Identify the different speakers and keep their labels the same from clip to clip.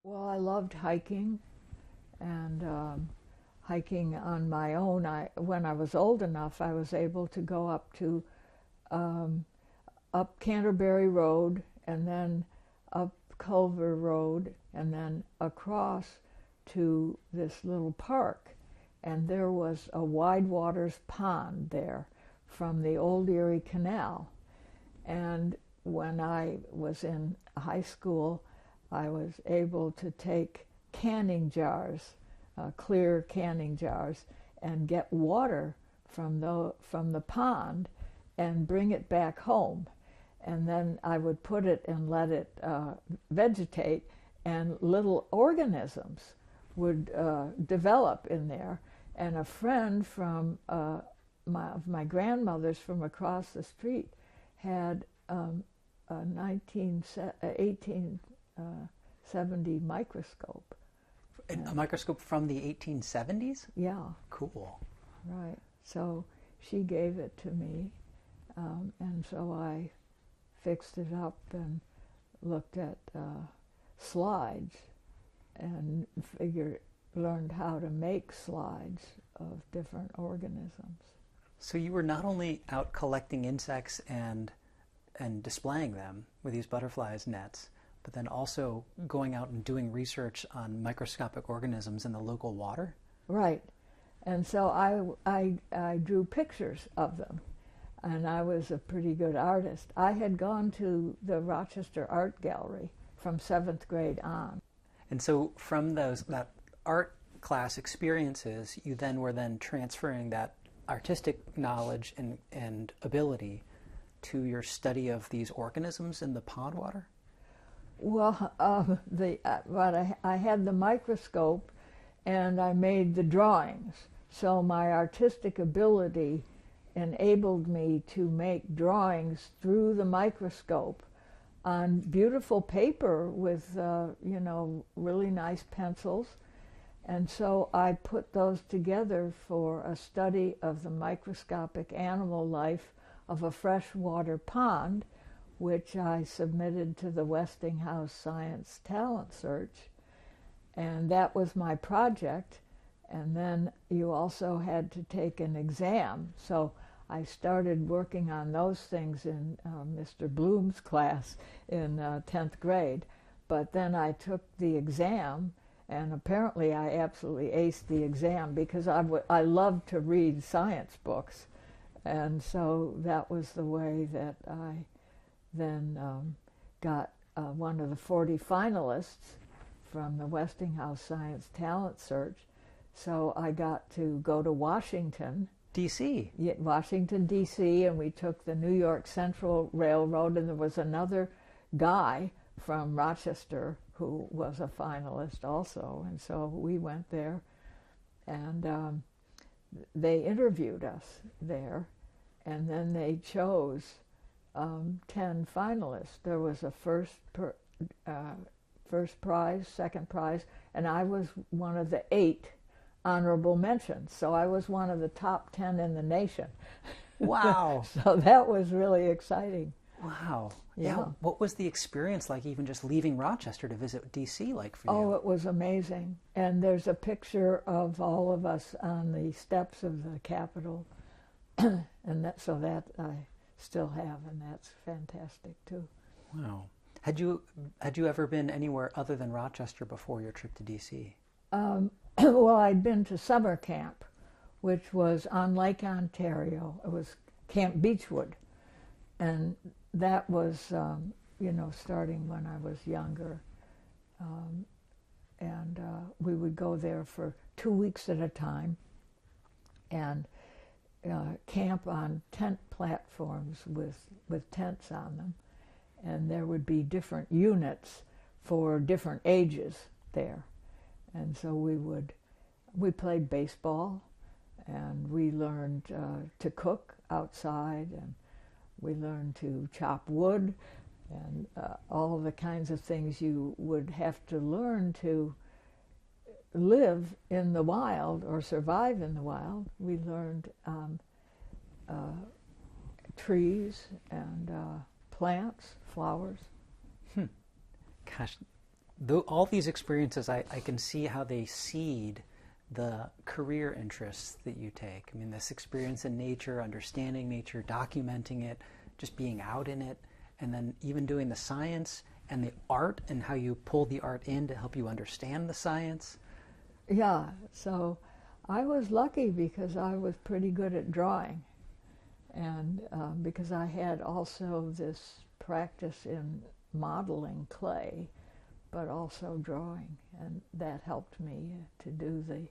Speaker 1: Well, I loved hiking and hiking on my own. When I was old enough, I was able to go um, up Canterbury Road and then up Culver Road and then across to this little park. And there was a wide waters pond there from the old Erie Canal. And when I was in high school, I was able to take canning jars, clear canning jars, and get water from the pond and bring it back home. And then I would put it and let it vegetate, and little organisms would develop in there. And a friend from my grandmother's from across the street had a 1870 microscope.
Speaker 2: A microscope from the 1870s?
Speaker 1: Yeah,
Speaker 2: Cool.
Speaker 1: right. So she gave it to me, and so I fixed it up and looked at slides and learned how to make slides of different organisms.
Speaker 2: So you were not only out collecting insects and displaying them with these butterflies nets, but then also going out and doing research on microscopic organisms in the local water?
Speaker 1: Right. And so I drew pictures of them, and I was a pretty good artist. I had gone to the Rochester Art Gallery from 7th grade on.
Speaker 2: And so from that art class experiences, you then were then transferring that artistic knowledge and ability to your study of these organisms in the pond water?
Speaker 1: Well, I had the microscope, and I made the drawings. So my artistic ability enabled me to make drawings through the microscope on beautiful paper with, really nice pencils. And so I put those together for a study of the microscopic animal life of a freshwater pond, which I submitted to the Westinghouse Science Talent Search. And that was my project. And then you also had to take an exam. So I started working on those things in Mr. Bloom's class in 10th grade. But then I took the exam, and apparently I absolutely aced the exam because I loved to read science books. And so that was the way that I then got one of the 40 finalists from the Westinghouse Science Talent Search. So I got to go to Washington,
Speaker 2: D.C.
Speaker 1: Washington, D.C., and we took the New York Central Railroad, and there was another guy from Rochester who was a finalist also. And so we went there, and they interviewed us there, and then they chose 10 finalists. There was a first prize, second prize, and I was one of the 8 honorable mentions. So I was one of the top 10 in the nation.
Speaker 2: Wow.
Speaker 1: So that was really exciting.
Speaker 2: Wow.
Speaker 1: Yeah.
Speaker 2: What was the experience like, even just leaving Rochester to visit D.C. like for you?
Speaker 1: Oh, it was amazing. And there's a picture of all of us on the steps of the Capitol. And that I still have, and that's fantastic too.
Speaker 2: Wow. Had you ever been anywhere other than Rochester before your trip to D.C.?
Speaker 1: Well, I'd been to summer camp, which was on Lake Ontario. It was Camp Beechwood, and that was, starting when I was younger. And we would go there for 2 weeks at a time and camp on tent platforms with tents on them. And there would be different units for different ages there. And so we played baseball, and we learned to cook outside, and we learned to chop wood, and all the kinds of things you would have to learn to live in the wild or survive in the wild. We learned trees and plants, flowers.
Speaker 2: Gosh, all these experiences, I can see how they seed the career interests that you take. I mean, this experience in nature, understanding nature, documenting it, just being out in it, and then even doing the science and the art and how you pull the art in to help you understand the science.
Speaker 1: Yeah, so I was lucky because I was pretty good at drawing, and because I had also this practice in modeling clay, but also drawing, and that helped me to do the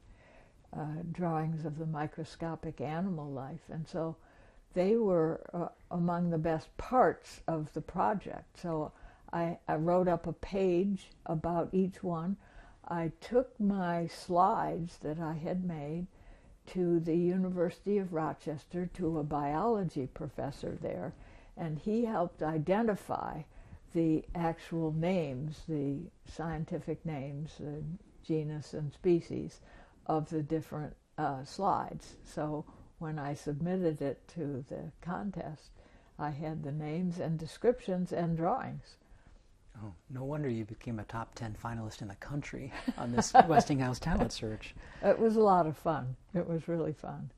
Speaker 1: drawings of the microscopic animal life. And so they were among the best parts of the project. So I wrote up a page about each one. I took my slides that I had made to the University of Rochester, to a biology professor there, and he helped identify the actual names, the scientific names, the genus and species of the different slides. So when I submitted it to the contest, I had the names and descriptions and drawings.
Speaker 2: Oh, no wonder you became a top 10 finalist in the country on this Westinghouse Talent Search.
Speaker 1: It was a lot of fun. It was really fun.